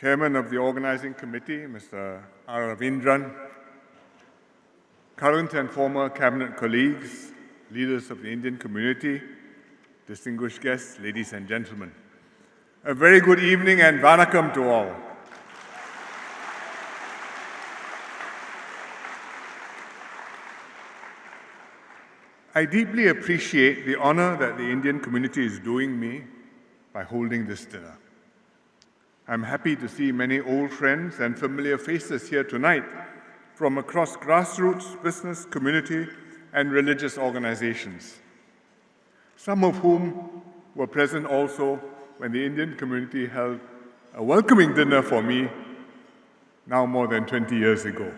Chairman of the Organizing Committee, Mr. R. Ravindran, current and former Cabinet colleagues, leaders of the Indian community, distinguished guests, ladies and gentlemen. A very good evening and vanakkam to all. I deeply appreciate the honor that the Indian community is doing me by holding this dinner. I'm happy to see many old friends and familiar faces here tonight from across grassroots, business, community, and religious organizations, some of whom were present also when the Indian community held a welcoming dinner for me now more than 20 years ago.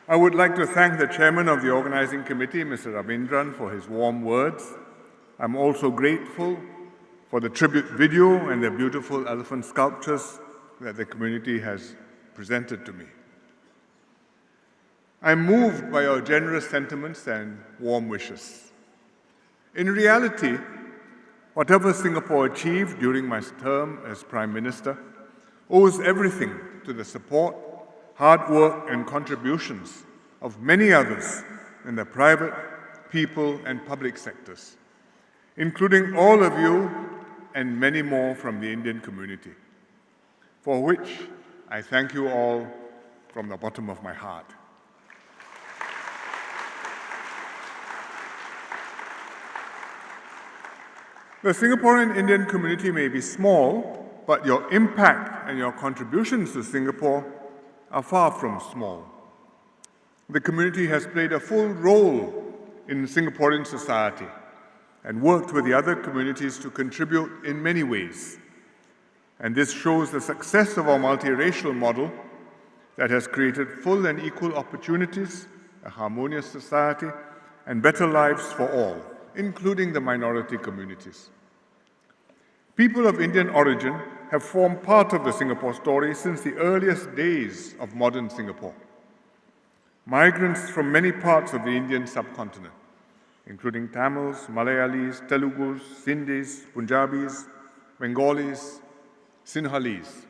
I would like to thank the chairman of the organizing committee, Mr. Ravindran, for his warm words. I'm also grateful for the tribute video and the beautiful elephant sculptures that the community has presented to me. I'm moved by your generous sentiments and warm wishes. In reality, whatever Singapore achieved during my term as Prime Minister owes everything to the support, hard work and contributions of many others in the private, people and public sectors, including all of you and many more from the Indian community, for which I thank you all from the bottom of my heart. The Singaporean Indian community may be small, but your impact and your contributions to Singapore are far from small. The community has played a full role in Singaporean society and worked with the other communities to contribute in many ways. And this shows the success of our multiracial model that has created full and equal opportunities, a harmonious society, and better lives for all, including the minority communities. People of Indian origin have formed part of the Singapore story since the earliest days of modern Singapore. Migrants from many parts of the Indian subcontinent, including Tamils, Malayalis, Telugus, Sindhis, Punjabis, Bengalis, Sinhalese,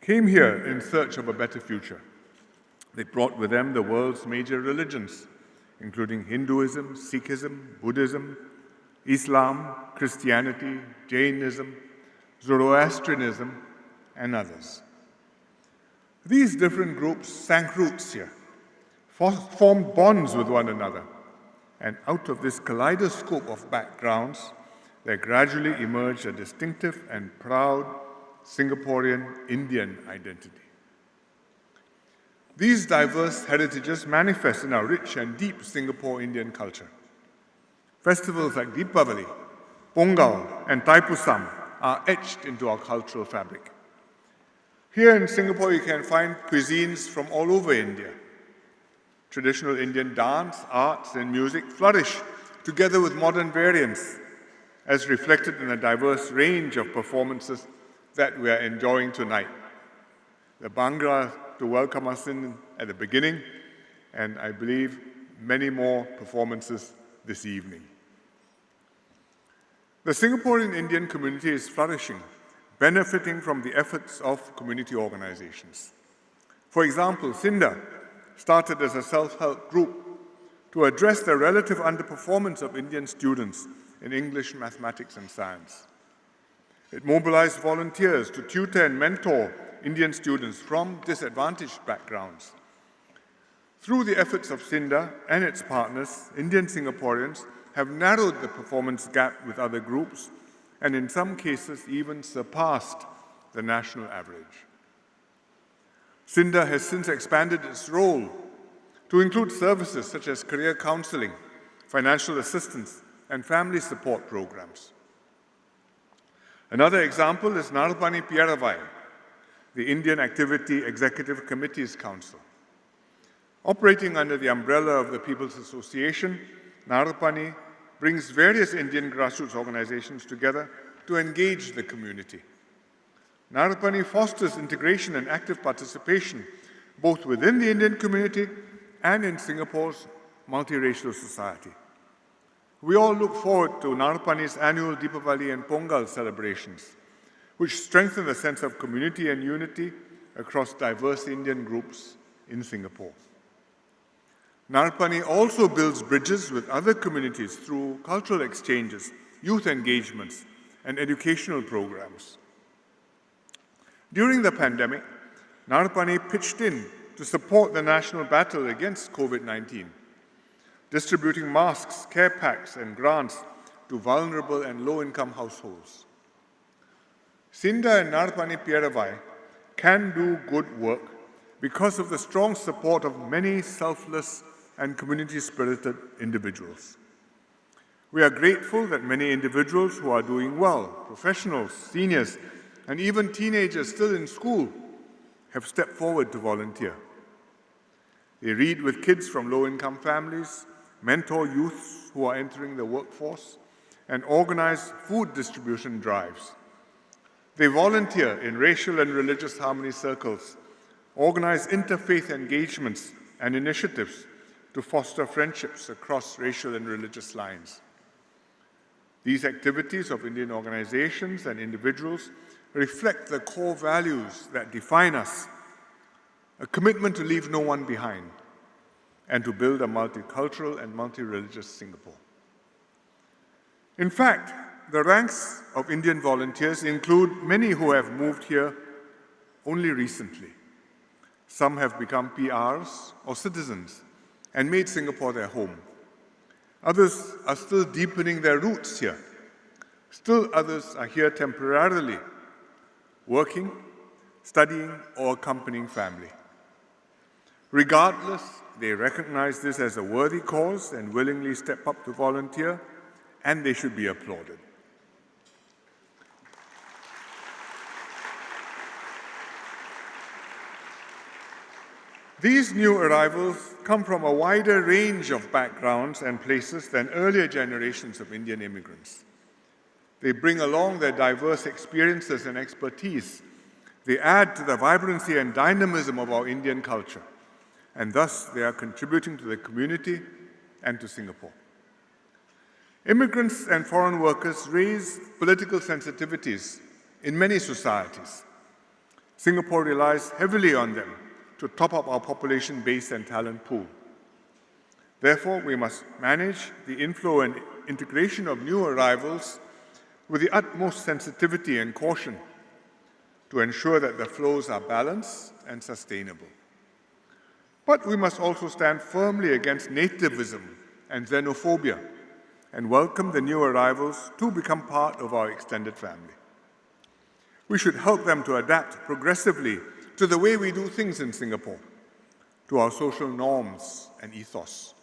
came here in search of a better future. They brought with them the world's major religions, including Hinduism, Sikhism, Buddhism, Islam, Christianity, Jainism, Zoroastrianism, and others. These different groups sank roots here, formed bonds with one another, and out of this kaleidoscope of backgrounds, there gradually emerged a distinctive and proud Singaporean Indian identity. These diverse heritages manifest in our rich and deep Singapore Indian culture. Festivals like Deepavali, Pongal, and Thaipusam are etched into our cultural fabric. Here in Singapore, you can find cuisines from all over India. Traditional Indian dance, arts, and music flourish together with modern variants, as reflected in a diverse range of performances that we are enjoying tonight. The Bhangra to welcome us in at the beginning, and I believe many more performances this evening. The Singaporean Indian community is flourishing, benefiting from the efforts of community organizations. For example, SINDA started as a self-help group to address the relative underperformance of Indian students in English, mathematics, and science. It mobilized volunteers to tutor and mentor Indian students from disadvantaged backgrounds. Through the efforts of SINDA and its partners, Indian Singaporeans have narrowed the performance gap with other groups and in some cases even surpassed the national average. SINDA has since expanded its role to include services such as career counseling, financial assistance, and family support programs. Another example is Narapani Piaravai, the Indian Activity Executive Committee's Council. Operating under the umbrella of the People's Association, Narapani brings various Indian grassroots organizations together to engage the community. Narapani fosters integration and active participation both within the Indian community and in Singapore's multiracial society. We all look forward to Narapani's annual Deepavali and Pongal celebrations, which strengthen the sense of community and unity across diverse Indian groups in Singapore. Narapani also builds bridges with other communities through cultural exchanges, youth engagements, and educational programs. During the pandemic, Narapani pitched in to support the national battle against COVID-19, distributing masks, care packs, and grants to vulnerable and low-income households. Sinda and Narapani Pieravai can do good work because of the strong support of many selfless and community-spirited individuals. We are grateful that many individuals who are doing well, professionals, seniors, and even teenagers still in school, have stepped forward to volunteer. They read with kids from low-income families, mentor youths who are entering the workforce, and organize food distribution drives. They volunteer in racial and religious harmony circles, organize interfaith engagements and initiatives to foster friendships across racial and religious lines. These activities of Indian organizations and individuals reflect the core values that define us: a commitment to leave no one behind and to build a multicultural and multi-religious Singapore. In fact, the ranks of Indian volunteers include many who have moved here only recently. Some have become PRs or citizens and made Singapore their home. Others are still deepening their roots here. Still others are here temporarily, working, studying, or accompanying family. Regardless, they recognize this as a worthy cause and willingly step up to volunteer, and they should be applauded. These new arrivals come from a wider range of backgrounds and places than earlier generations of Indian immigrants. They bring along their diverse experiences and expertise. They add to the vibrancy and dynamism of our Indian culture, and thus they are contributing to the community and to Singapore. Immigrants and foreign workers raise political sensitivities in many societies. Singapore relies heavily on them to top up our population base and talent pool. Therefore, we must manage the inflow and integration of new arrivals with the utmost sensitivity and caution to ensure that the flows are balanced and sustainable. But we must also stand firmly against nativism and xenophobia and welcome the new arrivals to become part of our extended family. We should help them to adapt progressively to the way we do things in Singapore, to our social norms and ethos.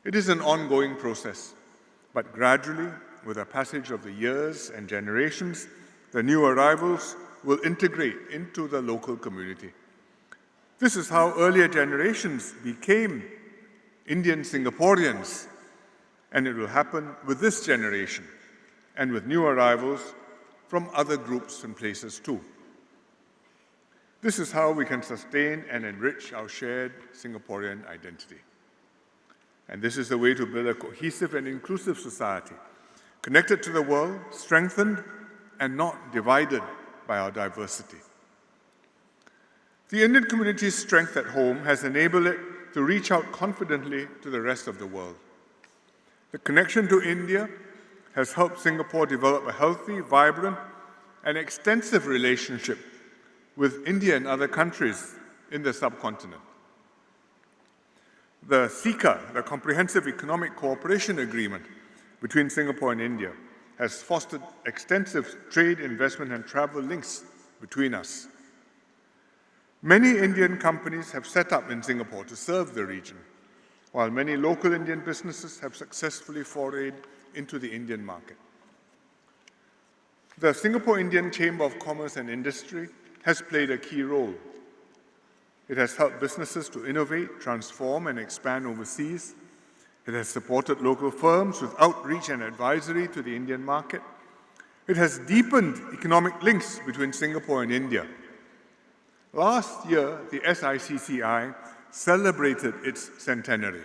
It is an ongoing process, but gradually, with the passage of the years and generations, the new arrivals will integrate into the local community. This is how earlier generations became Indian Singaporeans, and it will happen with this generation and with new arrivals from other groups and places too. This is how we can sustain and enrich our shared Singaporean identity. And this is the way to build a cohesive and inclusive society, connected to the world, strengthened, and not divided by our diversity. The Indian community's strength at home has enabled it to reach out confidently to the rest of the world. The connection to India has helped Singapore develop a healthy, vibrant, and extensive relationship with India and other countries in the subcontinent. The CECA, the Comprehensive Economic Cooperation Agreement between Singapore and India, has fostered extensive trade, investment, and travel links between us. Many Indian companies have set up in Singapore to serve the region, while many local Indian businesses have successfully forayed into the Indian market. The Singapore Indian Chamber of Commerce and Industry has played a key role. It has helped businesses to innovate, transform, and expand overseas. It has supported local firms with outreach and advisory to the Indian market. It has deepened economic links between Singapore and India. Last year, the SICCI celebrated its centenary.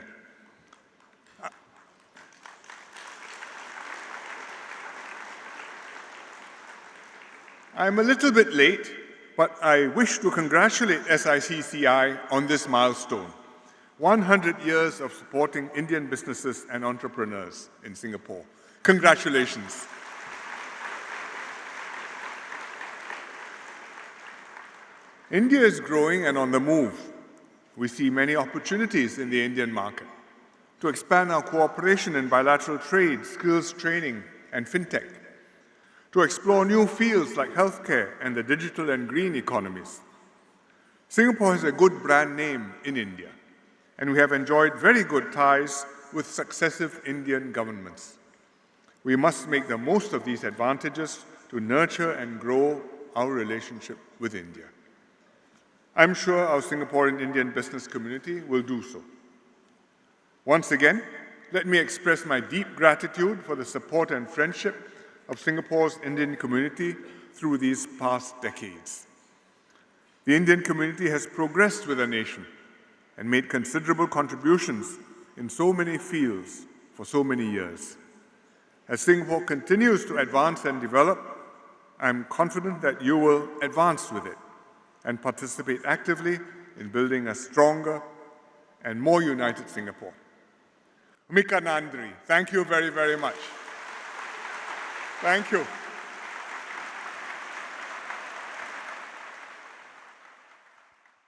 I'm a little bit late, but I wish to congratulate SICCI on this milestone. 100 years of supporting Indian businesses and entrepreneurs in Singapore. Congratulations. India is growing and on the move. We see many opportunities in the Indian market to expand our cooperation in bilateral trade, skills training, and fintech, to explore new fields like healthcare and the digital and green economies. Singapore has a good brand name in India, and we have enjoyed very good ties with successive Indian governments. We must make the most of these advantages to nurture and grow our relationship with India. I'm sure our Singaporean Indian business community will do so. Once again, let me express my deep gratitude for the support and friendship of Singapore's Indian community through these past decades. The Indian community has progressed with the nation and made considerable contributions in so many fields for so many years. As Singapore continues to advance and develop, I'm confident that you will advance with it and participate actively in building a stronger and more united Singapore. Mika Nandri, thank you very, very much. Thank you.